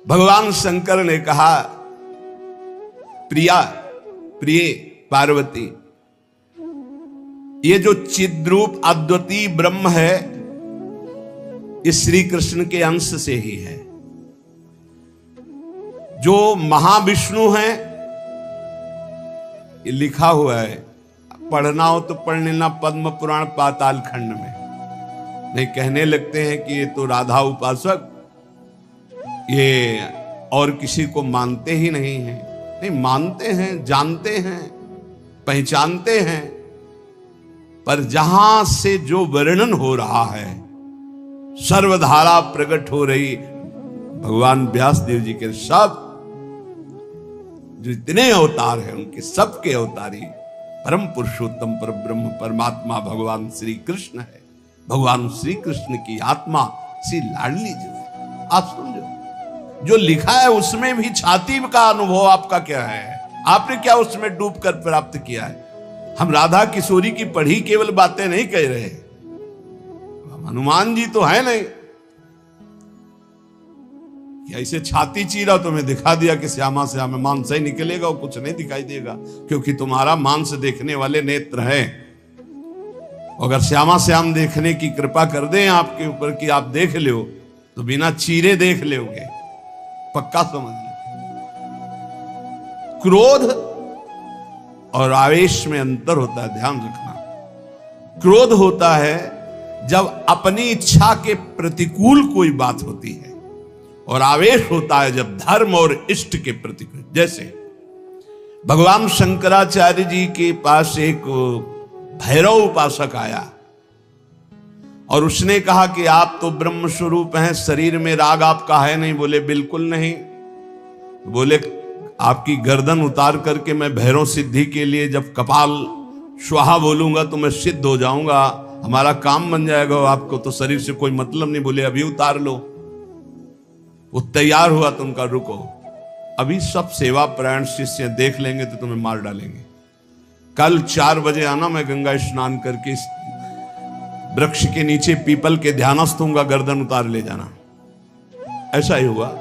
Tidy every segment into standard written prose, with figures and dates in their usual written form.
भगवान शंकर ने कहा, प्रिया, प्रिय पार्वती, ये जो चिद्रूप अद्वितीय ब्रह्म है, इस श्री कृष्ण के अंश से ही है। जो महाविष्णु है, ये लिखा हुआ है, पढ़ना हो तो पढ़ लेना पद्म पुराण पाताल खंड में। नहीं कहने लगते हैं कि ये तो राधा उपासक, ये और किसी को मानते ही नहीं हैं। नहीं, मानते हैं, जानते हैं, पहचानते हैं, पर जहां से जो वर्णन हो रहा है, सर्वधारा प्रकट हो रही भगवान व्यास देव जी के सब जो इतने अवतार हैं, उनके सबके अवतारी परम पुरुषोत्तम पर ब्रह्म परमात्मा भगवान श्री कृष्ण है। भगवान श्री कृष्ण की आत्मा श्री लाडली जो है, आप समझो, जो लिखा है उसमें भी छाती का अनुभव आपका क्या है? आपने क्या उसमें डूबकर प्राप्त किया है? हम राधा किशोरी की पढ़ी केवल बातें नहीं कह रहे, हनुमान जी तो है नहीं कि ऐसे छाती चीरा तुम्हें दिखा दिया कि श्यामा श्यामा मांस ही निकलेगा और कुछ नहीं दिखाई देगा, क्योंकि तुम्हारा मांस देखने वाले नेत्र हैं। अगर श्यामा श्याम देखने की कृपा कर दें आपके ऊपर कि आप देख लो, तो बिना चीरे देख लोगे, पक्का समझ लो। क्रोध और आवेश में अंतर होता है, ध्यान रखना। क्रोध होता है जब अपनी इच्छा के प्रतिकूल कोई बात होती है, और आवेश होता है जब धर्म और इष्ट के प्रतिकूल। जैसे भगवान शंकराचार्य जी के पास एक भैरव उपासक आया और उसने कहा कि आप तो ब्रह्म स्वरूप हैं, शरीर में राग आपका है नहीं। बोले बिल्कुल नहीं। बोले आपकी गर्दन उतार करके मैं भैरव सिद्धि के लिए जब कपाल स्वाहा बोलूंगा तो मैं सिद्ध हो जाऊंगा, हमारा काम बन जाएगा, आपको तो शरीर से कोई मतलब नहीं। बोले अभी उतार लो। वो तैयार हुआ तो उनका रुको, अभी सब सेवा परायण शिष्य देख लेंगे तो तुम्हें मार डालेंगे। कल 4 बजे आना, मैं गंगा स्नान करके वृक्ष के नीचे पीपल के ध्यानस्थ होऊंगा, गर्दन उतार ले जाना। ऐसा ही हुआ।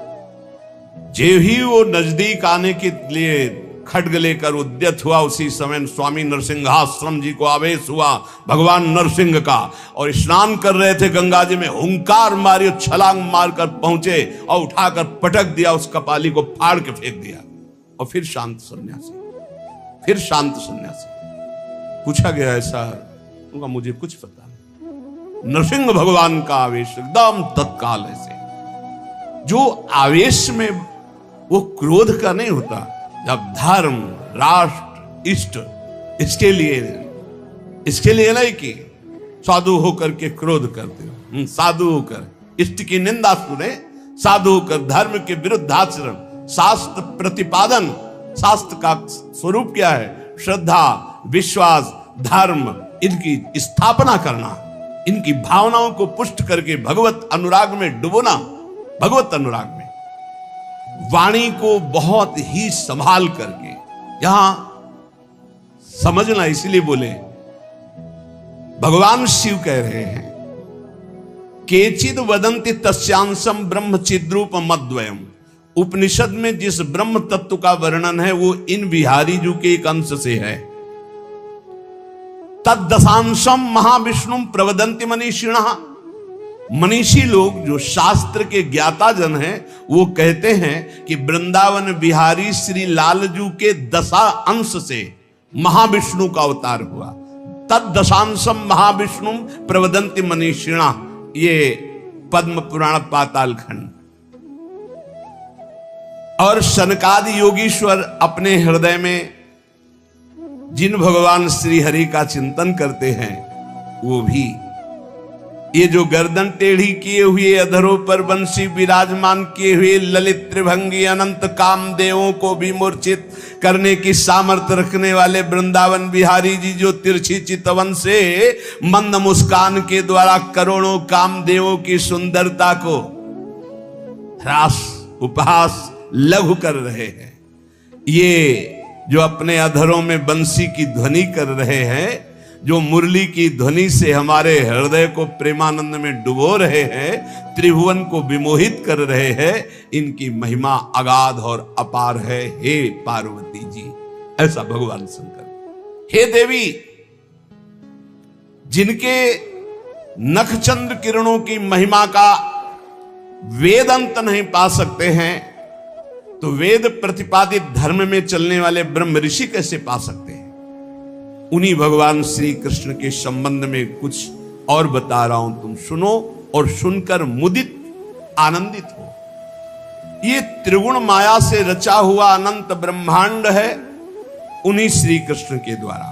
जे ही वो नजदीक आने के लिए खड्ग लेकर उद्यत हुआ, उसी समय स्वामी नरसिंहाश्रम जी को आवेश हुआ भगवान नरसिंह का, और स्नान कर रहे थे गंगा जी में, हुंकार मारी, छलांग मारकर पहुंचे और उठाकर पटक दिया, उस कपाली को फाड़ के फेंक दिया। और फिर शांत सन्यासी, फिर शांत सन्यासी। पूछा गया ऐसा, उनका मुझे कुछ पता नहीं। नरसिंह भगवान का आवेश एकदम तत्काल ऐसे, जो आवेश में वो क्रोध का नहीं होता, जब धर्म, राष्ट्र, इष्ट, इसके लिए नहीं कि साधु होकर के क्रोध करते हो। साधु होकर इष्ट की निंदा सुने, साधु होकर धर्म के विरुद्ध आचरण, शास्त्र प्रतिपादन। शास्त्र का स्वरूप क्या है? श्रद्धा, विश्वास, धर्म, इनकी स्थापना करना, इनकी भावनाओं को पुष्ट करके भगवत अनुराग में डुबोना। भगवत अनुराग में वाणी को बहुत ही संभाल करके, यहां समझना, इसलिए बोले भगवान शिव कह रहे हैं, केचिद वदंति तस्यांशम ब्रह्म चिद्रूप मद्वयम। उपनिषद में जिस ब्रह्म तत्व का वर्णन है वो इन बिहारी जी के एक अंश से है। तद्दशांशम महाविष्णु प्रवदंति मनीषिणः। मनीषी लोग जो शास्त्र के ज्ञाता जन हैं, वो कहते हैं कि वृंदावन बिहारी श्री लालजू के 10 अंश से महाविष्णु का अवतार हुआ। तद्दशांशम महाविष्णु प्रवदंति मनीषिणा, ये पद्म पुराण पाताल खंड। और सनकादि योगीश्वर अपने हृदय में जिन भगवान श्री हरि का चिंतन करते हैं, वो भी ये जो गर्दन टेढ़ी किए हुए, अधरों पर बंसी विराजमान किए हुए ललित त्रिभंगी अनंत कामदेवों को भी मूर्छित करने की सामर्थ्य रखने वाले वृंदावन बिहारी जी, जो तिरछी चितवन से मंद मुस्कान के द्वारा करोड़ों कामदेवों की सुंदरता को ह्रास, उपहास, लघु कर रहे हैं, ये जो अपने अधरों में बंसी की ध्वनि कर रहे हैं, जो मुरली की ध्वनि से हमारे हृदय को प्रेमानंद में डुबो रहे हैं, त्रिभुवन को विमोहित कर रहे हैं, इनकी महिमा अगाध और अपार है। हे पार्वती जी, ऐसा भगवान शंकर। हे देवी, जिनके नखचंद्र किरणों की महिमा का वेद अंत नहीं पा सकते हैं, तो वेद प्रतिपादित धर्म में चलने वाले ब्रह्म ऋषि कैसे पा सकते हैं? उन्हीं भगवान श्री कृष्ण के संबंध में कुछ और बता रहा हूं, तुम सुनो और सुनकर मुदित आनंदित हो। ये त्रिगुण माया से रचा हुआ अनंत ब्रह्मांड है, उन्हीं श्री कृष्ण के द्वारा,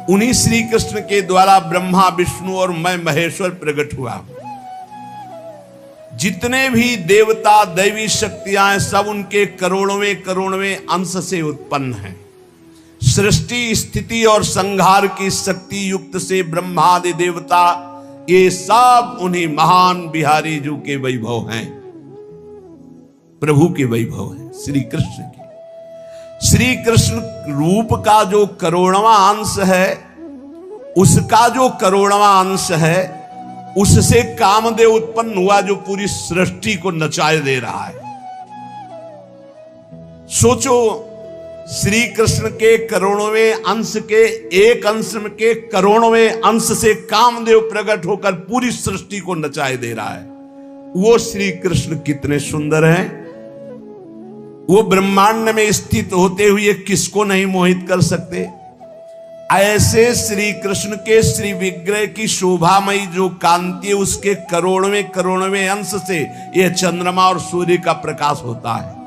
उन्हीं श्री कृष्ण के द्वारा ब्रह्मा विष्णु और मैं महेश्वर प्रकट हुआ। जितने भी देवता दैवी शक्तियां सब उनके करोड़वें अंश से उत्पन्न हैं। सृष्टि स्थिति और संहार की शक्ति युक्त से ब्रह्मादि देवता, ये सब उन्हीं महान बिहारी जी के वैभव हैं, प्रभु के वैभव हैं, श्री कृष्ण के। श्री कृष्ण रूप का जो करोड़वां अंश है, उसका जो करोड़वां अंश है, उससे कामदेव उत्पन्न हुआ जो पूरी सृष्टि को नचाए दे रहा है। सोचो, श्री कृष्ण के करोड़वें अंश के एक अंश के करोड़वें अंश से कामदेव प्रकट होकर पूरी सृष्टि को नचाए दे रहा है। वो श्री कृष्ण कितने सुंदर हैं। वो ब्रह्मांड में स्थित होते हुए किसको नहीं मोहित कर सकते। ऐसे श्री कृष्ण के श्री विग्रह की शोभामयी जो कांति है, उसके करोड़वें अंश से यह चंद्रमा और सूर्य का प्रकाश होता है।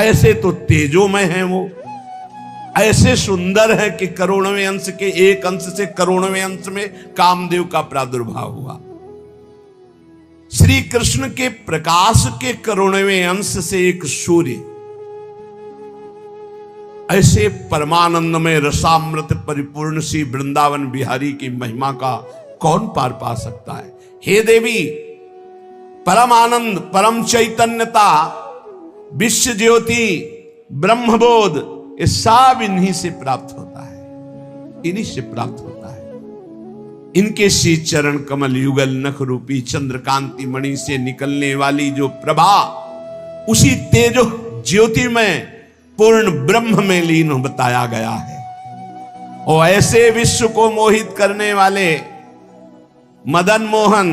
ऐसे तो तेजोमय हैं वो, ऐसे सुंदर है कि करोड़वें अंश के एक अंश से करोड़वें अंश में कामदेव का प्रादुर्भाव हुआ। श्री कृष्ण के प्रकाश के करोड़वें अंश से एक सूर्य, ऐसे परमानंद में रसामृत परिपूर्ण श्री वृंदावन बिहारी की महिमा का कौन पार पा सकता है। हे देवी, परम आनंद, परम चैतन्यता, विश्व ज्योति, ब्रह्मबोध, ये सब इन्हीं से प्राप्त होता है, इन्हीं से प्राप्त होता है। इनके श्री चरण कमल युगल नख रूपी चंद्रकांति मणि से निकलने वाली जो प्रभा, उसी तेजो ज्योति में पूर्ण ब्रह्म में लीन बताया गया है। और ऐसे विश्व को मोहित करने वाले मदन मोहन,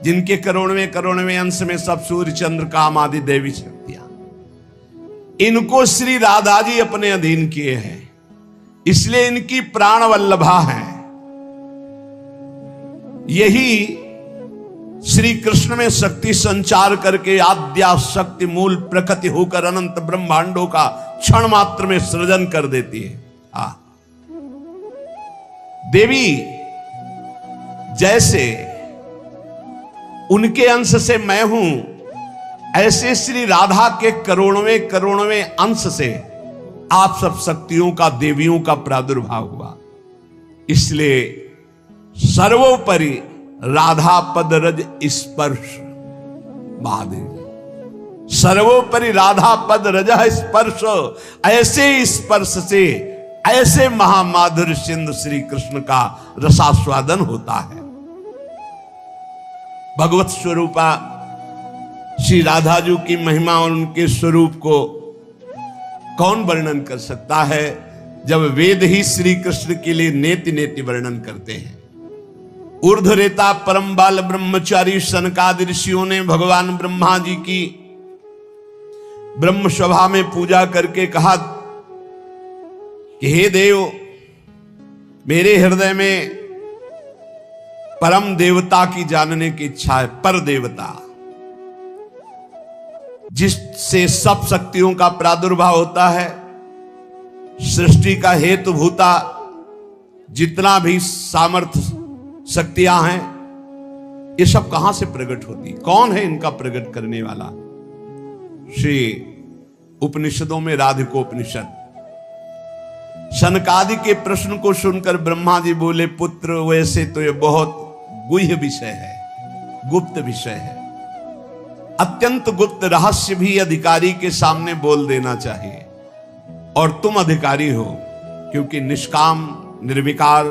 जिनके करोड़वें अंश में सब सूर्य चंद्र काम आदि देवी शक्तियां, इनको श्री राधा जी अपने अधीन किए हैं, इसलिए इनकी प्राण वल्लभा है। यही श्री कृष्ण में शक्ति संचार करके आद्या शक्ति मूल प्रकृति होकर अनंत ब्रह्मांडों का क्षण मात्र में सृजन कर देती है। देवी, जैसे उनके अंश से मैं हूं, ऐसे श्री राधा के करोड़वें अंश से आप सब शक्तियों का, देवियों का प्रादुर्भाव हुआ। इसलिए सर्वोपरि राधा पद रज स्पर्श महादेव, सर्वोपरि राधा पद रज स्पर्श, ऐसे स्पर्श से ऐसे महामाधुर्य सिंधु श्री कृष्ण का रसास्वादन होता है। भगवत स्वरूपा श्री राधा जी की महिमा और उनके स्वरूप को कौन वर्णन कर सकता है, जब वेद ही श्री कृष्ण के लिए नेति नेति वर्णन करते हैं। ऊर्ध्वरेता परम बाल ब्रह्मचारी सनकादि ऋषियों ने भगवान ब्रह्मा जी की ब्रह्म सभा में पूजा करके कहा कि हे देव, मेरे हृदय में परम देवता की जानने की इच्छा है। पर देवता, जिससे सब शक्तियों का प्रादुर्भाव होता है, सृष्टि का हेतु भूता जितना भी सामर्थ्य शक्तियां हैं, ये सब कहां से प्रकट होती, कौन है इनका प्रकट करने वाला? श्री उपनिषदों में राधिकोपनिषद, शनकादि के प्रश्न को सुनकर ब्रह्मा जी बोले, पुत्र वैसे तो ये बहुत गुह्य विषय है, गुप्त विषय है, अत्यंत गुप्त रहस्य भी अधिकारी के सामने बोल देना चाहिए, और तुम अधिकारी हो, क्योंकि निष्काम निर्विकार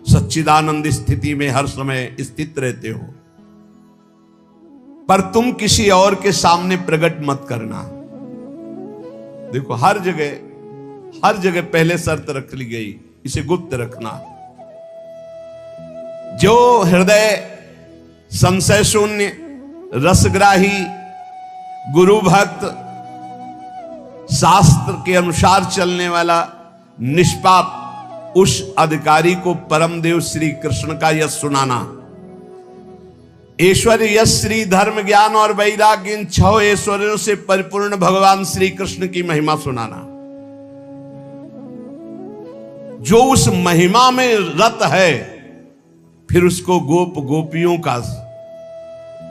सच्चिदानंद स्थिति में हर समय स्थित रहते हो, पर तुम किसी और के सामने प्रकट मत करना। देखो हर जगह पहले शर्त रख ली गई, इसे गुप्त रखना। जो हृदय संशय शून्य, रसग्राही, गुरु भक्त, शास्त्र के अनुसार चलने वाला, निष्पाप, उस अधिकारी को परमदेव श्री कृष्ण का यश सुनाना। ऐश्वर्य, यश, श्री, धर्म, ज्ञान और वैराग्य, इन 6 ऐश्वर्यों से परिपूर्ण भगवान श्री कृष्ण की महिमा सुनाना। जो उस महिमा में रत है, फिर उसको गोप गोपियों का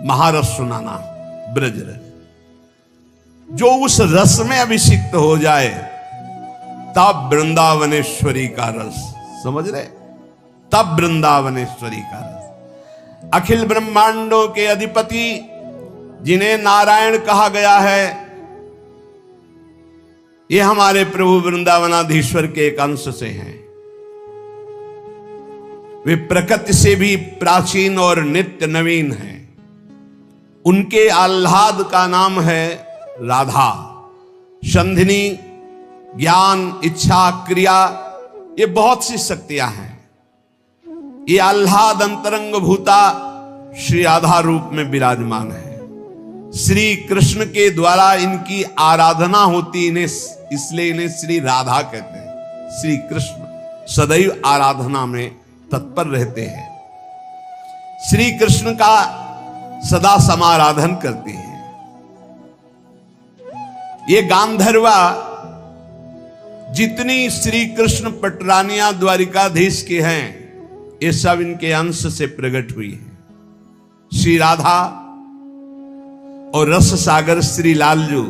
महारस सुनाना, ब्रज रस। जो उस रस में अभिषिक्त हो जाए, तब वृंदावनेश्वरी का रस, समझ रहे, तब वृंदावनेश्वरी का रस। अखिल ब्रह्मांडों के अधिपति, जिन्हें नारायण कहा गया है, ये हमारे प्रभु वृंदावनाधीश्वर के एक अंश से हैं। वे प्रकृति से भी प्राचीन और नित्य नवीन हैं। उनके आह्लाद का नाम है राधा। संधिनी, ज्ञान, इच्छा, क्रिया, ये बहुत सी शक्तियां हैं। ये आह्लाद अंतरंग भूता श्री राधा रूप में विराजमान है। श्री कृष्ण के द्वारा इनकी आराधना होती, इन्हें इसलिए इन्हें श्री राधा कहते हैं। श्री कृष्ण सदैव आराधना में तत्पर रहते हैं। श्री कृष्ण का सदा समाराधन करते हैं। ये गांधर्वा जितनी श्री कृष्ण पटरानियां द्वारिकाधीश के हैं, ये सब इनके अंश से प्रकट हुई है। श्री राधा और रस सागर श्री लालजू,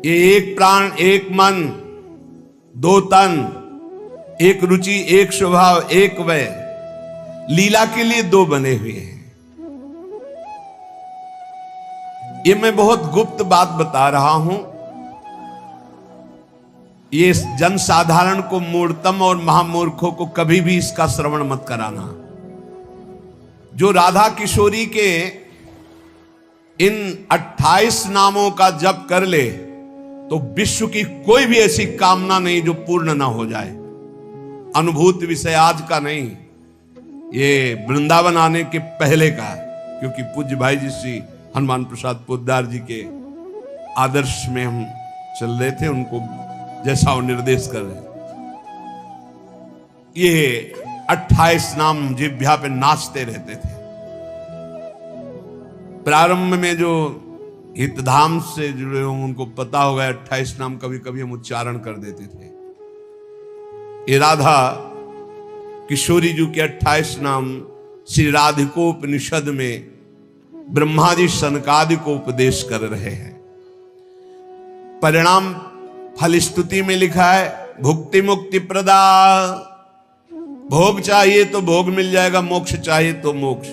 ये एक प्राण, एक मन, 2 तन, एक रुचि, एक स्वभाव, एक वय, लीला के लिए 2 बने हुए हैं। ये मैं बहुत गुप्त बात बता रहा हूं। ये जन साधारण को, मूर्तम और महामूर्खों को कभी भी इसका श्रवण मत कराना। जो राधा किशोरी के इन 28 नामों का जप कर ले, तो विश्व की कोई भी ऐसी कामना नहीं जो पूर्ण ना हो जाए। अनुभूत विषय आज का नहीं, ये वृंदावन आने के पहले का है। क्योंकि पूज्य भाई जी श्री हनुमान प्रसाद पोद्दार जी के आदर्श में हम चल रहे थे, उनको जैसा वो निर्देश कर रहे। ये 28 नाम जिह्वा पे नाचते रहते थे। प्रारंभ में जो हितधाम से जुड़े होंगे उनको पता होगा, 28 नाम कभी कभी हम उच्चारण कर देते थे। ये राधा किशोरी जी के 28 नाम श्री राधिकोपनिषद में ब्रह्मा जी सनकादि को उपदेश कर रहे हैं। परिणाम फलस्तुति में लिखा है, भुक्ति मुक्ति प्रदा। भोग चाहिए तो भोग मिल जाएगा, मोक्ष चाहिए तो मोक्ष।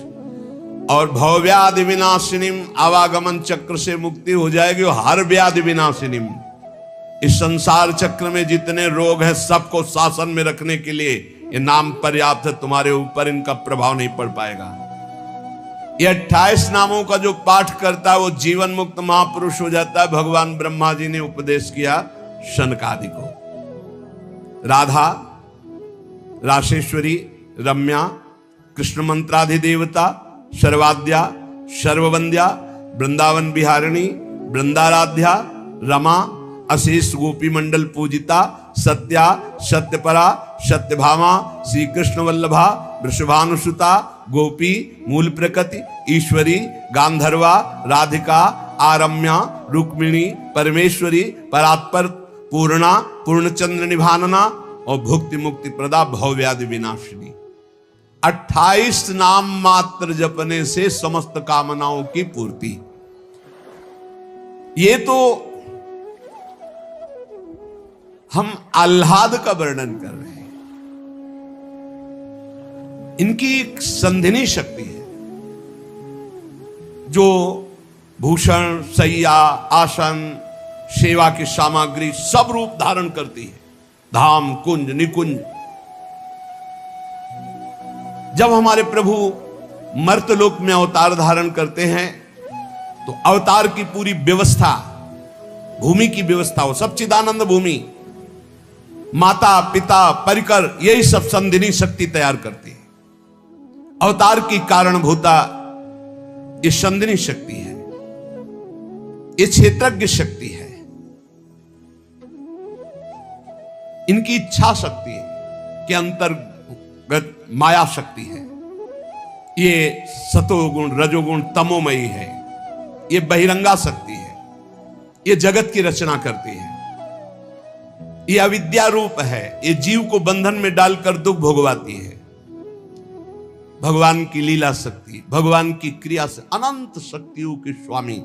और भवव्याधि विनाशिनीम, आवागमन चक्र से मुक्ति हो जाएगी। और हर व्याधि विनाशिनीम, इस संसार चक्र में जितने रोग हैं सबको शासन में रखने के लिए ये नाम पर्याप्त है। तुम्हारे ऊपर इनका प्रभाव नहीं पड़ पाएगा। ये 28 नामों का जो पाठ करता है वो जीवन मुक्त महापुरुष हो जाता है। भगवान ब्रह्मा जी ने उपदेश किया शनकादि को। राधा, राशेश्वरी, रम्या, कृष्ण मंत्राधिदेवता, सर्वाद्या, सर्ववंद्या, वृंदावन बिहारिणी, वृंदाराध्या, रमा, अशेष गोपी मंडल पूजिता, सत्या, सत्यपरा, सत्यभामा, श्री कृष्ण वल्लभा, वृषभानुसुता, गोपी, मूल प्रकृति, ईश्वरी, गांधर्वा, राधिका, आरम्या, रुक्मिणी, परमेश्वरी, परात्पर, पूर्णा, पूर्णचंद्र निभानना और भुक्ति मुक्ति प्रदा, भवव्याधि विनाशिनी। 28 नाम मात्र जपने से समस्त कामनाओं की पूर्ति। ये तो हम आह्लाद का वर्णन कर रहे हैं। इनकी एक संधिनी शक्ति है जो भूषण, सैया, आसन, सेवा की सामग्री सब रूप धारण करती है। धाम, कुंज, निकुंज, जब हमारे प्रभु मर्तलोक में अवतार धारण करते हैं तो अवतार की पूरी व्यवस्था, भूमि की व्यवस्था हो, सच्चिदानंद भूमि, माता पिता परिकर, यही सब संधिनी शक्ति तैयार करती है। अवतार की कारणभूता ये संधिनी शक्ति है, ये क्षेत्रज्ञ शक्ति है, इनकी इच्छा शक्ति के अंतर्गत माया शक्ति है। ये सतोगुण रजोगुण तमोमयी है, ये बहिरंगा शक्ति है, ये जगत की रचना करती है, ये अविद्या रूप है, ये जीव को बंधन में डालकर दुख भोगवाती है। भगवान की लीला शक्ति, भगवान की क्रिया से अनंत शक्तियों के स्वामी,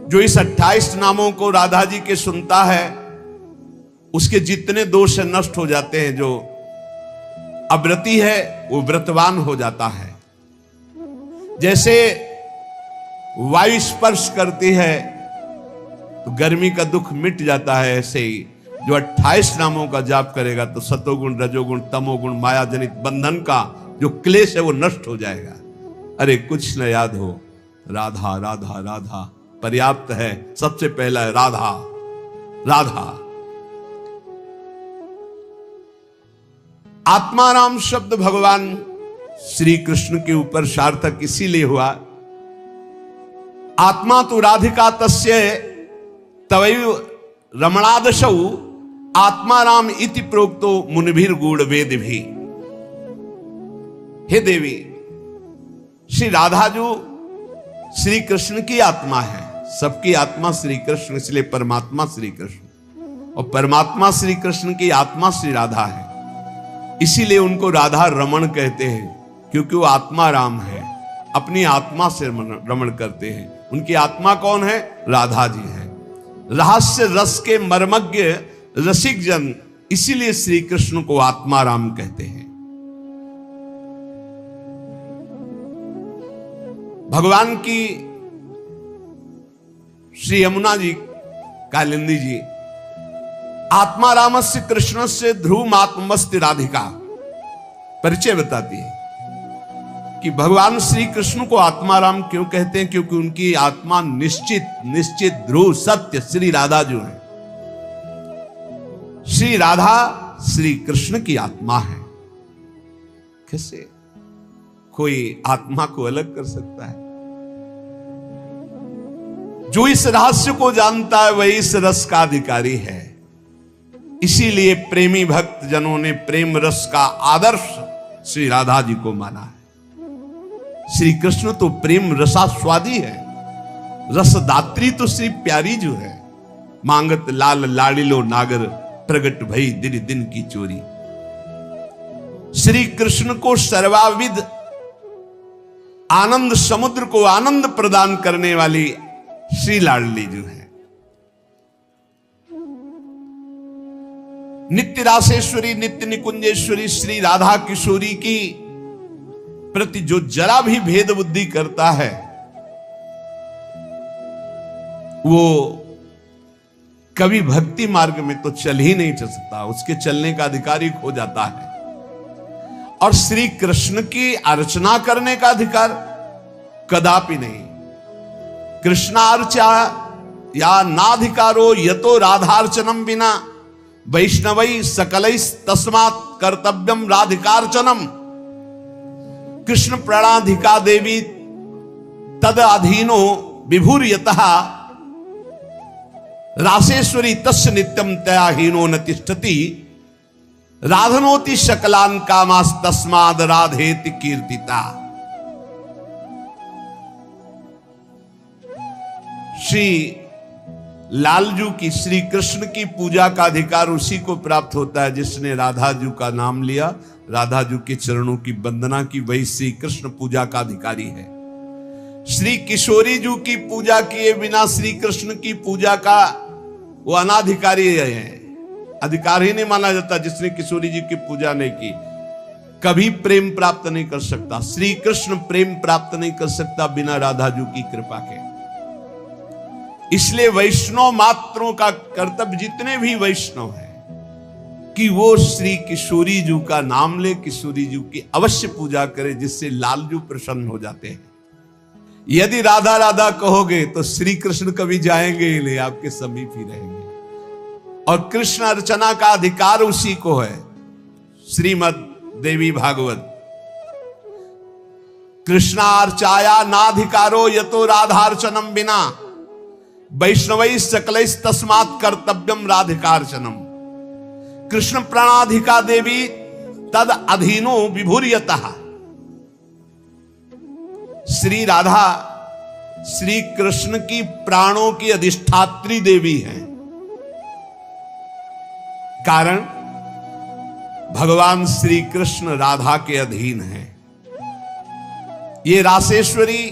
जो इस 28 नामों को राधा जी के सुनता है उसके जितने दोष नष्ट हो जाते हैं। जो अव्रती है वो व्रतवान हो जाता है। जैसे वायु स्पर्श करती है तो गर्मी का दुख मिट जाता है, ऐसे ही जो 28 नामों का जाप करेगा तो सतोगुण रजोगुण तमोगुण माया जनित बंधन का जो क्लेश है वो नष्ट हो जाएगा। अरे कुछ न याद हो, राधा राधा राधा पर्याप्त है। सबसे पहला है राधा राधा। आत्माराम शब्द भगवान श्री कृष्ण के ऊपर सार्थक इसीलिए हुआ, आत्मा तो राधिका तस्य तवैव रमणादशौ आत्माराम इति प्रोक्तो मुनिभिर गूढ़ वेद भी। हे देवी, श्री राधा जो श्री कृष्ण की आत्मा है, सबकी आत्मा श्री कृष्ण, इसलिए परमात्मा श्री कृष्ण, और परमात्मा श्री कृष्ण की आत्मा श्री राधा है, इसीलिए उनको राधा रमण कहते हैं, क्योंकि वो आत्मा राम है, अपनी आत्मा से रमण करते हैं। उनकी आत्मा कौन है? राधा जी है। रहस्य रस के मर्मज्ञ रसिक जन, इसीलिए श्री कृष्ण को आत्मा राम कहते हैं। भगवान की श्री यमुना जी कालिंदी जी आत्मा रामस्य कृष्ण से ध्रुव आत्मस्ति राधिका परिचय बताती है कि भगवान श्री कृष्ण को आत्मा राम क्यों कहते हैं, क्योंकि उनकी आत्मा निश्चित ध्रुव सत्य श्री राधा जो है, श्री राधा श्री कृष्ण की आत्मा है। कैसे कोई आत्मा को अलग कर सकता है? जो इस रहस्य को जानता है वही इस रस का अधिकारी है। इसीलिए प्रेमी भक्त जनों ने प्रेम रस का आदर्श श्री राधा जी को माना है। श्री कृष्ण तो प्रेम रसास्वादी है, रसदात्री तो श्री प्यारी जो है। मांगत लाल लाड़िलो नागर प्रगट भई दिन दिन की चोरी। श्री कृष्ण को सर्वाविद आनंद समुद्र को आनंद प्रदान करने वाली श्री लाडली जो है, नित्य रासेश्वरी नित्य निकुंजेश्वरी श्री राधा किशोरी की प्रति जो जरा भी भेद बुद्धि करता है वो कभी भक्ति मार्ग में तो चल ही नहीं चल सकता, उसके चलने का अधिकार ही खो जाता है। और श्री कृष्ण की अर्चना करने का अधिकार कदापि नहीं। कृष्णार्चा या नाधिकारो यतो राधार्चनम बिना वैष्णवै सकलै तस्मात् कर्तव्यम राधिकार्चनम। कृष्ण प्रणाधिका देवी तद अधीनो विभुर्यतः रासेश्वरी तस्य नित्यम तया हीनो न तिष्ठति राधनोति शकलान कामास तस्माद राधेति कीर्तिता। श्री लालजू की श्री कृष्ण की पूजा का अधिकार उसी को प्राप्त होता है जिसने राधा जू का नाम लिया, राधा जू के चरणों की वंदना की, वही श्री कृष्ण पूजा का अधिकारी है। श्री किशोरी जू की पूजा किए बिना श्री कृष्ण की पूजा का वो अनाधिकारी है, अधिकार ही नहीं माना जाता। जिसने किशोरी जी की पूजा नहीं की कभी प्रेम प्राप्त नहीं कर सकता। श्री कृष्ण प्रेम प्राप्त नहीं कर सकता बिना राधा जू की कृपा के। इसलिए वैष्णव मात्रों का कर्तव्य, जितने भी वैष्णव हैं, कि वो श्री किशोरी जी का नाम ले, किशोरी जी की अवश्य पूजा करे, जिससे लालजू प्रसन्न हो जाते हैं। यदि राधा राधा कहोगे तो श्री कृष्ण कभी जाएंगे ही नहीं, आपके समीप ही रहेंगे। और कृष्ण अर्चना का अधिकार उसी को है। श्रीमद् देवी भागवत, कृष्णार्चाया नाधिकारो यतो राधार्चनम बिना वैष्णवै सकलैस् तस्मात् कर्तव्यम राधिकार्चनम। कृष्ण प्रणाधिका देवी तद अधीनो विभुर्यतः। श्री राधा श्री कृष्ण की प्राणों की अधिष्ठात्री देवी हैं। कारण भगवान श्री कृष्ण राधा के अधीन हैं। ये रासेश्वरी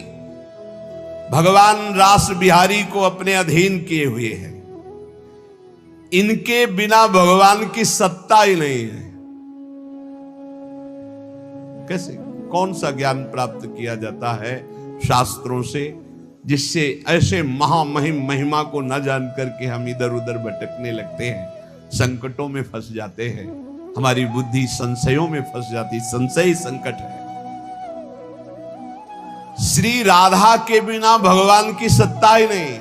भगवान रास बिहारी को अपने अधीन किए हुए हैं। इनके बिना भगवान की सत्ता ही नहीं है। कैसे, कौन सा ज्ञान प्राप्त किया जाता है शास्त्रों से, जिससे ऐसे महामहिम महिमा को न जान करके हम इधर उधर भटकने लगते हैं, संकटों में फंस जाते हैं, हमारी बुद्धि संशयों में फंस जाती। संशय संकट है। श्री राधा के बिना भगवान की सत्ता ही नहीं।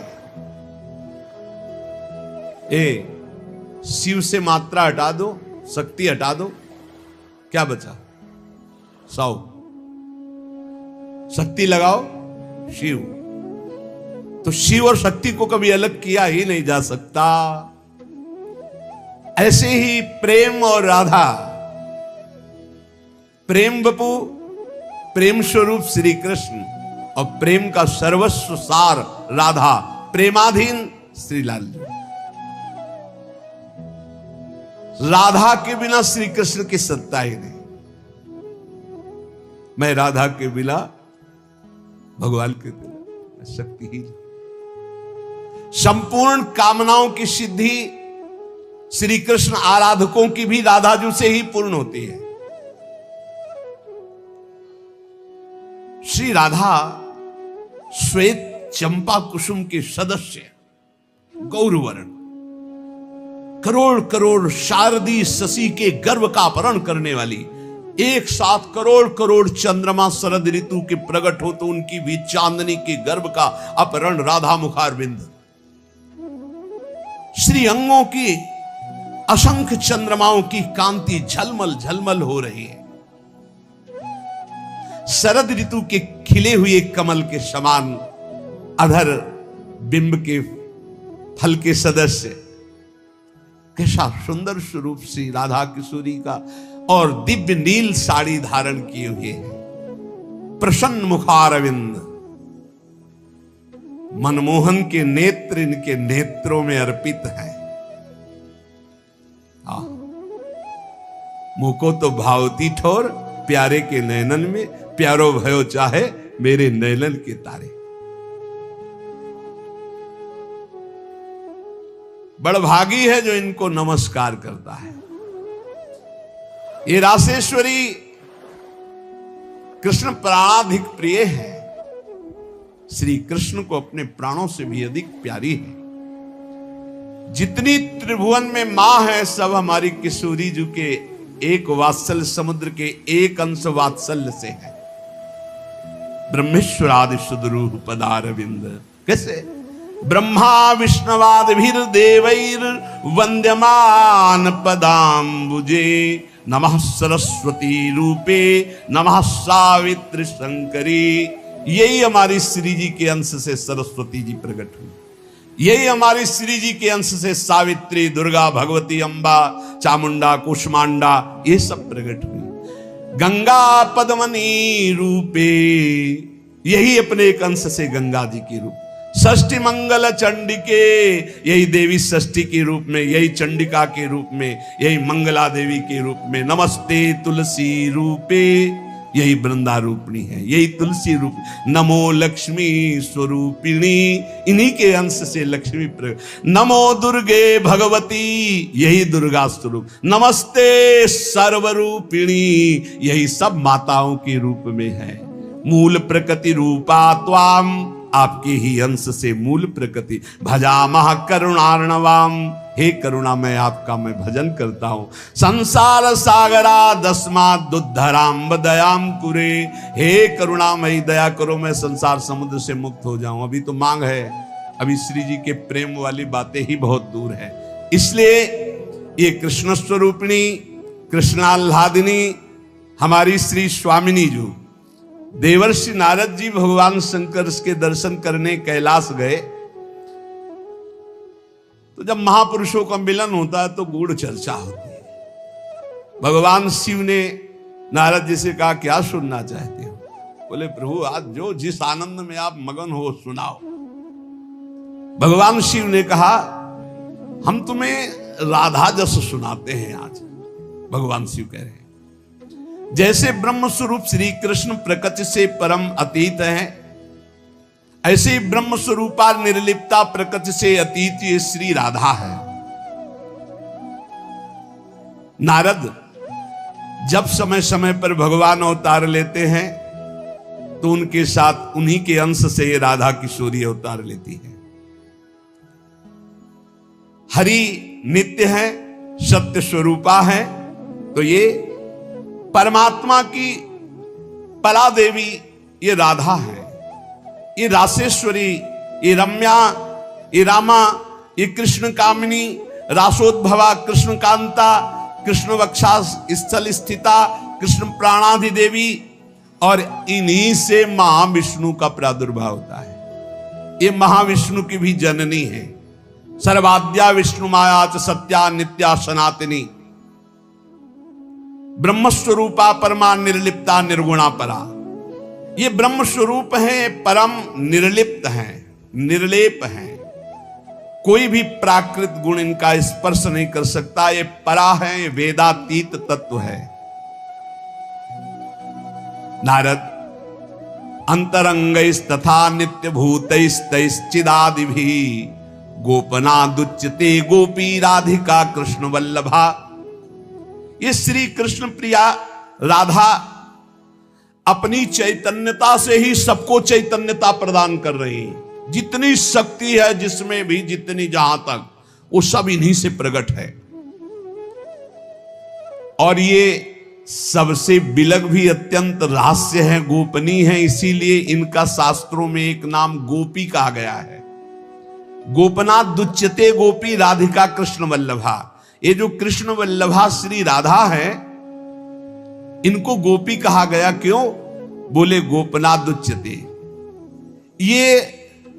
शिव से मात्रा हटा दो, शक्ति हटा दो, क्या बचा? 100। शक्ति लगाओ शिव। तो शिव और शक्ति को कभी अलग किया ही नहीं जा सकता। ऐसे ही प्रेम और राधा, प्रेम बपू, प्रेम स्वरूप श्री कृष्ण और प्रेम का सर्वस्व सार राधा, प्रेमाधीन श्री लाल जी। राधा के बिना श्री कृष्ण की सत्ता ही नहीं। मैं राधा के बिना भगवान के बिना शक्तिहीन। संपूर्ण कामनाओं की सिद्धि श्री कृष्ण आराधकों की भी राधा जी से ही पूर्ण होती है। श्री राधा श्वेत चंपा कुसुम के सदस्य, गौरवर्ण, करोड़ करोड़ शारदी शशि के गर्व का अपहरण करने वाली, एक साथ करोड़ करोड़ चंद्रमा शरद ऋतु के प्रकट हो तो उनकी भी चांदनी के गर्भ का अपहरण राधा मुखारविंद। श्री अंगों की असंख्य चंद्रमाओं की कांति झलमल झलमल हो रही है। शरद ऋतु के खिले हुए कमल के समान अधर बिंब के फल के सदस्य, कैसा सुंदर स्वरूप श्री राधा किशोरी का। और दिव्य नील साड़ी धारण किए हुए हैं, प्रसन्न मुखारविंद, मनमोहन के नेत्र इनके नेत्रों में अर्पित है। मुको तो भावती ठोर प्यारे के नैनन में, प्यारो भयो चाहे मेरे नैनन के तारे। बड़भागी है जो इनको नमस्कार करता है। ये रासेश्वरी कृष्ण प्राणाधिक प्रिय है, श्री कृष्ण को अपने प्राणों से भी अधिक प्यारी है। जितनी त्रिभुवन में मां है सब हमारी किशोरी जी के एक वात्सल्य समुद्र के एक अंश वात्सल्य से है। ब्रह्मेश्वरादि सुदरूह पदारविंद। कैसे? ब्रह्मा विष्णवादिभिर देवैर वंद्यमान पदाम्बुजे नमः सरस्वती रूपे नमः सावित्री शंकरी। यही हमारी श्री जी के अंश से सरस्वती जी प्रकट हुई। यही हमारी श्री जी के अंश से सावित्री, दुर्गा, भगवती, अंबा, चामुंडा, कुष्मांडा, ये सब प्रकट हुई। गंगा पद्मनी रूपे, यही अपने एक अंश से गंगा जी के रूप। षष्ठी मंगल चंडिके, यही देवी षष्ठी के रूप में, यही चंडिका के रूप में, यही मंगला देवी के रूप में। नमस्ते तुलसी रूपे, यही वृंदा रूपिणी है, यही तुलसी रूप। नमो लक्ष्मी स्वरूपिणी, इन्हीं के अंश से लक्ष्मी प्रकट। नमो दुर्गे भगवती, यही दुर्गा स्वरूप। नमस्ते सर्वरूपिणी, यही सब माताओं के रूप में है। मूल प्रकृति रूपा त्वाम, आपके ही अंश से मूल प्रकृति। भजामह करुणार्णवाम, हे करुणा मैं आपका मैं भजन करता हूं। संसार सागरा दस्माद दुद्धराम दयाम कुरे, हे करुणामयी दया करो मैं संसार समुद्र से मुक्त हो जाऊं। अभी तो मांग है, अभी श्री जी के प्रेम वाली बातें ही बहुत दूर है। इसलिए ये कृष्ण स्वरूपिणी कृष्णाल्हादिनी हमारी श्री स्वामिनी जो देवर्षि नारद जी भगवान शंकर के दर्शन करने कैलाश गए, तो जब महापुरुषों का मिलन होता है तो गूढ़ चर्चा होती है। भगवान शिव ने नारद जी से कहा क्या सुनना चाहते हो? बोले प्रभु आज जो जिस आनंद में आप मगन हो सुनाओ। भगवान शिव ने कहा हम तुम्हें राधा जस सुनाते हैं आज। भगवान शिव कह रहे हैं जैसे ब्रह्म स्वरूप श्री कृष्ण प्रकृति से परम अतीत है, ऐसे ही ब्रह्म स्वरूपा निर्लिप्ता प्रकृति से अतीत ये श्री राधा है। नारद जब समय समय पर भगवान अवतार लेते हैं तो उनके साथ उन्हीं के अंश से ये राधा किशोरी अवतार लेती है। हरि नित्य है, सत्य स्वरूपा है, तो ये परमात्मा की पला देवी ये राधा है। ये रासेश्वरी, ये रम्या, ये रामा, ये कृष्ण कामिनी, रासोद्भवा, कृष्ण कांता, कृष्ण वक्षास स्थल स्थिता, कृष्ण प्राणाधि देवी, और इन्हीं से महाविष्णु का प्रादुर्भाव होता है। ये महाविष्णु की भी जननी है। सर्वाद्या विष्णु माया च सत्या नित्या सनातनी, ब्रह्मस्वरूपा परमा निर्लिप्ता निर्गुणा परा। ये ब्रह्म स्वरूप है, परम निर्लिप्त है, निर्लेप है। कोई भी प्राकृत गुण इनका स्पर्श नहीं कर सकता। ये परा है, ये वेदातीत तत्व है। नारद अंतरंगैस्तथा नित्य भूतैस्तैश्चिदादि भी गोपना दुच्यते गोपी राधिका कृष्ण वल्लभा। ये श्री कृष्ण प्रिया राधा अपनी चैतन्यता से ही सबको चैतन्यता प्रदान कर रही है। जितनी शक्ति है जिसमें भी, जितनी जहां तक, वो सब इन्हीं से प्रकट है। और ये सबसे बिलग भी अत्यंत रहस्य है, गोपनीय है। इसीलिए इनका शास्त्रों में एक नाम गोपी कहा गया है। गोपना दुच्यते गोपी राधिका कृष्ण वल्लभा। ये जो कृष्ण वल्लभा श्री राधा है, इनको गोपी कहा गया। क्यों? बोले गोपना दुच्यते, ये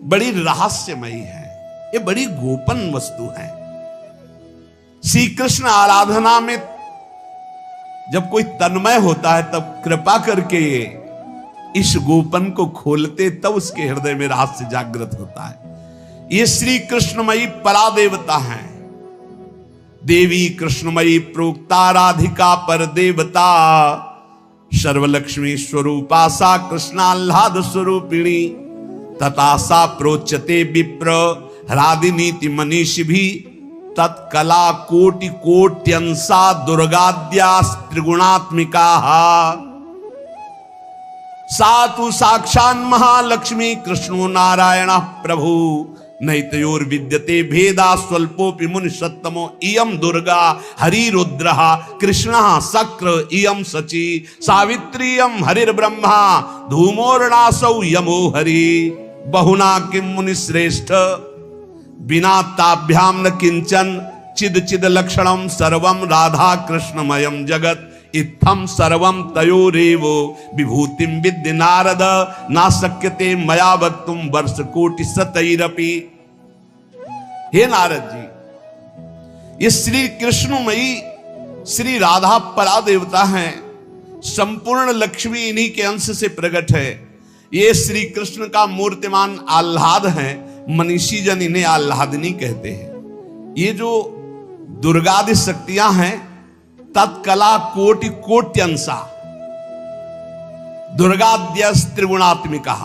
बड़ी रहस्यमयी है, ये बड़ी गोपन वस्तु है। श्री कृष्ण आराधना में जब कोई तन्मय होता है तब कृपा करके ये इस गोपन को खोलते, तब उसके हृदय में रहस्य जागृत होता है। ये श्री कृष्णमयी परा देवता है। देवी कृष्णमयी प्रोक्ता राधिका पर देवता, सर्वलक्ष्मी स्वरूपा सा कृष्णाल्हाद स्वरूपिणी, तथा सा प्रोच्यते विप्र हरादिनीति मनीषि भी, तत्कला कोटि कोट्यंसा दुर्गाद्या त्रिगुणात्मिका। सातु साक्षान् महालक्ष्मी कृष्णो नारायण प्रभु, नैतयोर विद्यते भेदा स्वल्पोपि मुनि सत्तमो। इयम दुर्गा हरिरुद्रः कृष्णः शक्र इयम सची, सावित्री इयम हरिर्ब्रह्मा धूमोर्णासौ यमो हरि। बहुना किम मुनि श्रेष्ठ बिना ताभ्याम न किंचन, चिद चिद लक्षणम सर्वम राधा कृष्णमयम जगत। इत्थम सर्वम तयोरेवो विभूतिम विद्य नारद, ना शक्यते मया वक्तुम वर्ष कोटि शतैरपि। हे नारद जी, ये श्री कृष्णमयी श्री राधा परा देवता हैं। संपूर्ण लक्ष्मी इन्हीं के अंश से प्रकट है। ये श्री कृष्ण का मूर्तिमान आह्लाद है। मनीषी जन इन्हें आह्लादिनी कहते हैं। ये जो दुर्गादि शक्तियां हैं, तत्कला कोटि कोट्यंसा, दुर्गाद्यस त्रिगुणात्मिका।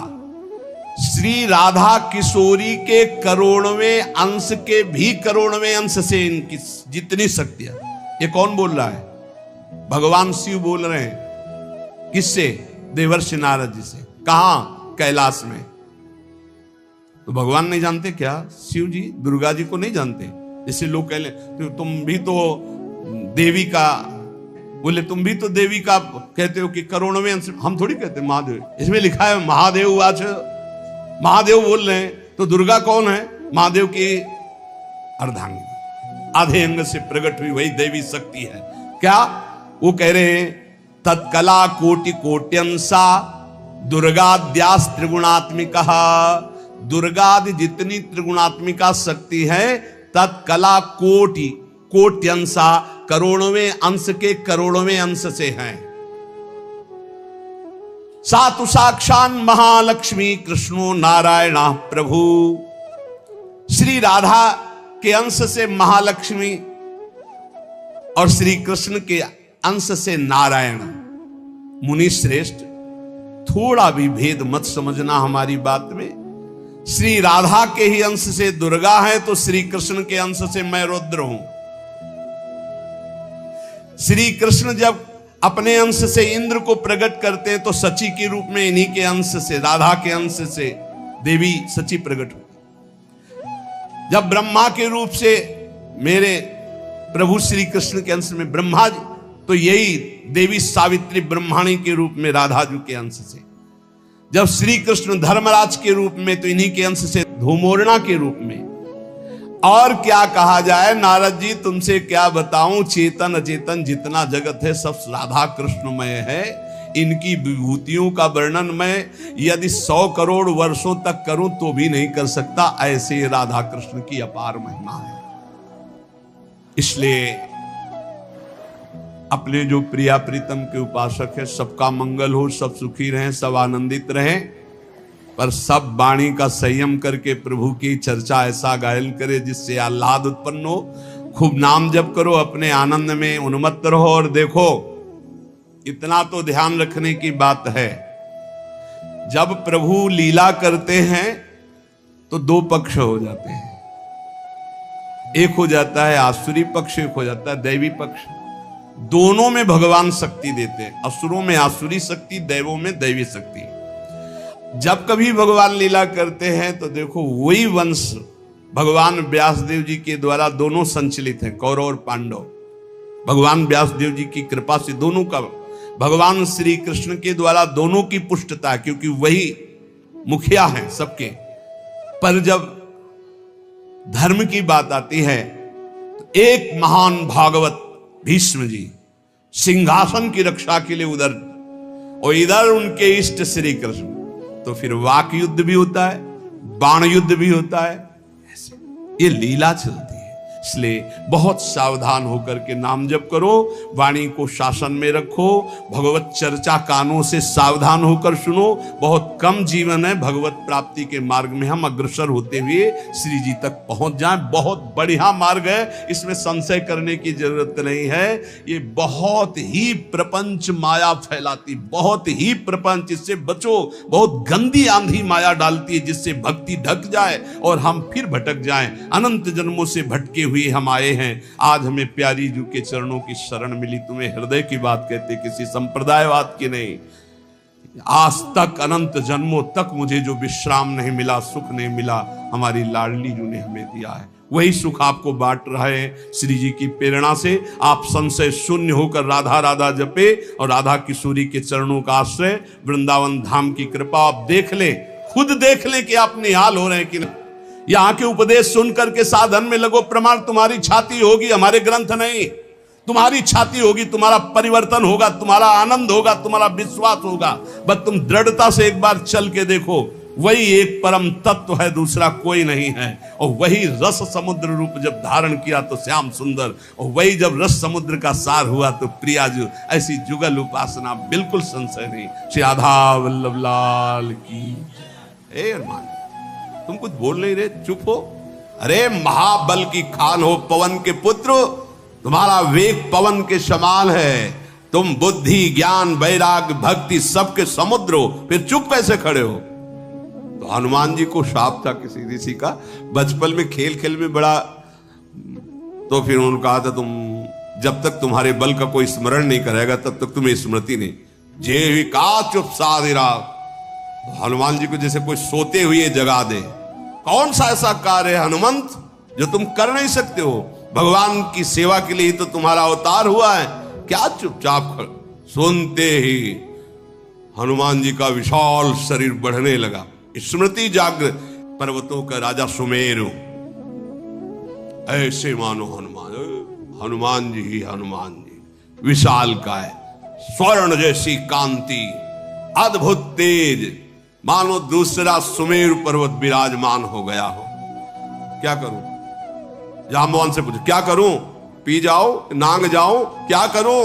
श्री राधा किशोरी के करोड़वें अंश के भी करोड़वें अंश से इनकी जितनी शक्तियां। ये कौन बोल रहा है? भगवान शिव बोल रहे हैं। किससे? देवर्षि नारद जी से। कहां? कैलाश में। तो भगवान नहीं जानते क्या? शिव जी दुर्गा जी को नहीं जानते? जैसे लोग कह ले तो तुम भी तो देवी का, बोले तुम भी तो देवी का कहते हो कि करोड़ों में अंश। हम थोड़ी कहते महादेव, इसमें लिखा है महादेव वाच, महादेव बोल रहे हैं। तो दुर्गा कौन है? महादेव की अर्धांगिनी, आधे अंग से प्रकट हुई वही देवी शक्ति है। क्या वो कह रहे हैं? तत्कला कोटि कोट्यंसा दुर्गाद्यास त्रिगुणात्मिका। दुर्गादि जितनी त्रिगुणात्मिका शक्ति है, तत्कला कोटि कोट्यंसा, करोड़वें अंश के करोड़वें अंश से हैं। सातु साक्षान महालक्ष्मी कृष्णो नारायण प्रभु। श्री राधा के अंश से महालक्ष्मी और श्री कृष्ण के अंश से नारायण। मुनि श्रेष्ठ, थोड़ा भी भेद मत समझना हमारी बात में। श्री राधा के ही अंश से दुर्गा है, तो श्री कृष्ण के अंश से मैं रुद्र हूं। श्री कृष्ण जब अपने अंश से इंद्र को प्रकट करते हैं, तो सची के रूप में इन्हीं के अंश से, राधा के अंश से देवी सची प्रकट होती। जब ब्रह्मा के रूप से मेरे प्रभु श्री कृष्ण के अंश में ब्रह्मा जी, तो यही देवी सावित्री ब्रह्माणी के रूप में राधा जी के अंश से। जब श्री कृष्ण धर्मराज के रूप में, तो इन्हीं के अंश से धूमोरणा के रूप में। और क्या कहा जाए नारद जी, तुमसे क्या बताऊं, चेतन अचेतन जितना जगत है सब राधा कृष्णमय है। इनकी विभूतियों का वर्णन मैं यदि 100 करोड़ वर्षों तक करूं तो भी नहीं कर सकता, ऐसे राधा कृष्ण की अपार महिमा है। इसलिए अपने जो प्रिया प्रीतम के उपासक है, सबका मंगल हो, सब सुखी रहें, सब आनंदित रहें, पर सब वाणी का संयम करके प्रभु की चर्चा ऐसा गायन करे जिससे आह्लाद उत्पन्न हो। खूब नाम जप करो, अपने आनंद में उन्मत्त रहो। और देखो, इतना तो ध्यान रखने की बात है, जब प्रभु लीला करते हैं तो 2 पक्ष हो जाते हैं। एक हो जाता है आसुरी पक्ष, एक हो जाता है दैवी पक्ष। दोनों में भगवान शक्ति देते हैं, असुरों में आसुरी शक्ति, दैवों में दैवी शक्ति। जब कभी भगवान लीला करते हैं तो देखो वही वंश भगवान व्यासदेव जी के द्वारा दोनों संचलित हैं, कौरव और पांडव। भगवान व्यासदेव जी की कृपा से दोनों का, भगवान श्री कृष्ण के द्वारा दोनों की पुष्टता, क्योंकि वही मुखिया हैं सबके। पर जब धर्म की बात आती है तो एक महान भागवत भीष्म जी सिंहासन की रक्षा के लिए उधर, और इधर उनके इष्ट श्री कृष्ण। तो फिर वाक युद्ध भी होता है, बाण युद्ध भी होता है, ऐसे ये लीला चलती है। इसलिए बहुत सावधान होकर के नाम जप करो, वाणी को शासन में रखो, भगवत चर्चा कानों से सावधान होकर सुनो। बहुत कम जीवन है, भगवत प्राप्ति के मार्ग में हम अग्रसर होते हुए श्री जी तक पहुंच जाएं। बहुत बढ़िया मार्ग है, इसमें संशय करने की जरूरत नहीं है। ये बहुत ही प्रपंच माया फैलाती, बहुत ही प्रपंच, इससे बचो। बहुत गंदी आंधी माया डालती है, जिससे भक्ति ढक जाए और हम फिर भटक जाएं। अनंत जन्मों से भटके हुए हम आए हैं, आज हमें प्यारी जू के चरणों की शरण मिली। तुम्हें हृदय की बात कहते, किसी संप्रदायवाद की नहीं। आज तक अनंत जन्मों तक मुझे जो विश्राम नहीं मिला, सुख नहीं मिला, हमारी लाडली जू ने हमें दिया है। वही सुख आपको बांट रहा है श्री जी की प्रेरणा से। आप संशय शून्य होकर राधा राधा जपे और राधा किशोरी के चरणों का आश्रय, वृंदावन धाम की कृपा आप देख लें, खुद देख लें कि आप निहाल हो रहे हैं कि नहीं। यहां के उपदेश सुनकर के साधन में लगो, प्रमाण तुम्हारी छाती होगी, हमारे ग्रंथ नहीं। तुम्हारी छाती होगी, तुम्हारा परिवर्तन होगा, तुम्हारा आनंद होगा, तुम्हारा विश्वास होगा। बस तुम दृढ़ता से एक बार चल के देखो, वही एक परम तत्व है, दूसरा कोई नहीं है। और वही रस समुद्र रूप जब धारण किया तो श्याम सुंदर, और वही जब रस समुद्र का सार हुआ तो प्रियाजू। ऐसी जुगल उपासना बिल्कुल संशय नहीं। श्री राधा वल्लभ लाल की। तुम कुछ बोल नहीं रहे, चुप हो। अरे महाबल की खान हो, पवन के पुत्र, तुम्हारा वेग पवन के समान है। तुम बुद्धि ज्ञान वैराग भक्ति सबके समुद्र हो, फिर चुप कैसे खड़े हो? तो हनुमान जी को शाप था किसी ऋषि का, बचपन में खेल खेल में बड़ा, तो फिर उन्होंने कहा था तुम जब तक तुम्हारे बल का कोई स्मरण नहीं करेगा तब तक तुम्हें स्मृति नहीं। जे का चुप साधिरा, हनुमान जी को जैसे कोई सोते हुए जगा दे। कौन सा ऐसा कार्य है हनुमंत जो तुम कर नहीं सकते हो। भगवान की सेवा के लिए तो तुम्हारा अवतार हुआ है, क्या चुपचाप खड़े। सुनते ही हनुमान जी का विशाल शरीर बढ़ने लगा। स्मृति जागृत, पर्वतों का राजा सुमेरु, ऐसे मानो हनुमान जी ही हनुमान जी, विशाल काय, स्वर्ण जैसी कांति, अद्भुत तेज, मानो दूसरा सुमेरु पर्वत विराजमान हो गया हो। क्या करूं? जांबवान से पूछो, क्या करूं? पी जाओ, नांग जाओ, क्या करूं?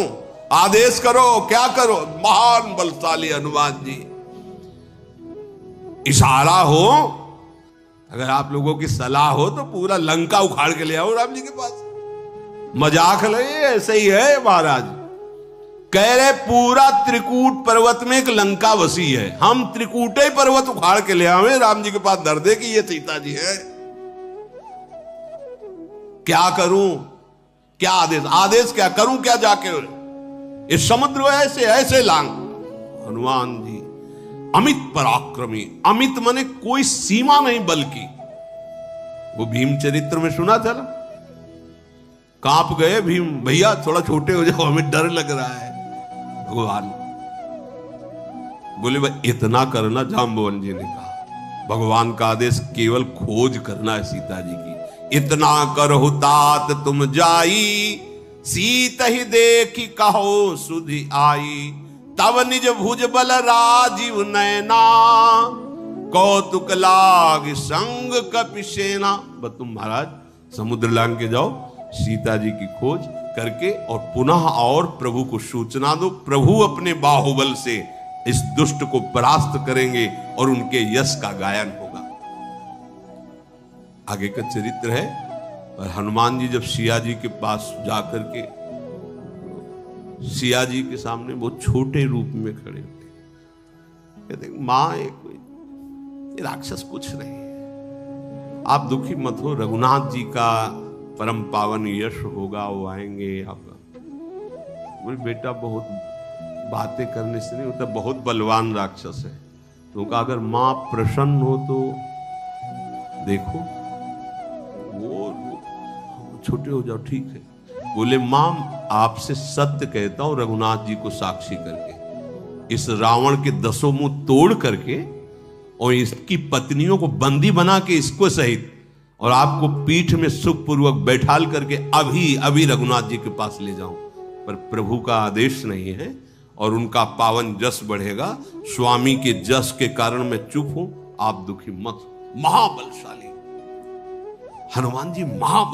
आदेश करो, क्या करो? महान बलशाली हनुमान जी। इशारा हो, अगर आप लोगों की सलाह हो तो पूरा लंका उखाड़ के ले आओ राम जी के पास। मजाक नहीं, ऐसे ही है महाराज। कह रहे पूरा त्रिकूट पर्वत में एक लंका बसी है, हम त्रिकूटे पर्वत उखाड़ के ले आवे राम जी के पास धर दे कि ये सीता जी है। क्या करूं? क्या आदेश? आदेश क्या करूं? क्या जाके इस समुद्र ऐसे ऐसे लांग। हनुमान जी अमित पराक्रमी, अमित माने कोई सीमा नहीं बल की। वो भीम चरित्र में सुना था ना, कांप गए भीम, भैया थोड़ा छोटे हो जाओ, हमें डर लग रहा है। भगवान बोले भाई इतना करना, जांबवन जी ने कहा भगवान का आदेश केवल खोज करना है सीता जी की। इतना करहु तात तुम जाई, सीत ही देखी कहो सुधि आई, तब निज भुज बल राजीव नैना, कौतुक लाग संग कपिसेना। बस तुम महाराज समुद्र लांग के जाओ, सीता जी की खोज करके और पुनः और प्रभु को सूचना दो। प्रभु अपने बाहुबल से इस दुष्ट को परास्त करेंगे और उनके यश का गायन होगा। आगे का चरित्र है। और हनुमान जी जब सिया जी के पास जाकर के, सिया जी के सामने बहुत छोटे रूप में खड़े होते, कहते मां ये राक्षस कुछ नहीं है, आप दुखी मत हो, रघुनाथ जी का परम पावन यश होगा, वो आएंगे। आप बोले बेटा बहुत बातें करने से नहीं होता, बहुत बलवान राक्षस है। तो कहा अगर मां प्रसन्न हो तो देखो, वो छोटे हो जाओ, ठीक है। बोले मां आपसे सत्य कहता हूं, रघुनाथ जी को साक्षी करके, इस रावण के 10 मुंह तोड़ करके और इसकी पत्नियों को बंदी बना के इसको सहित और आपको पीठ में सुखपूर्वक बैठाल करके अभी अभी रघुनाथ जी के पास ले जाऊं। पर प्रभु का आदेश नहीं है और उनका पावन जस बढ़ेगा। स्वामी के जस के कारण मैं चुप हूं, आप दुखी मत हो। महाबलशाली हनुमान जी, महाबल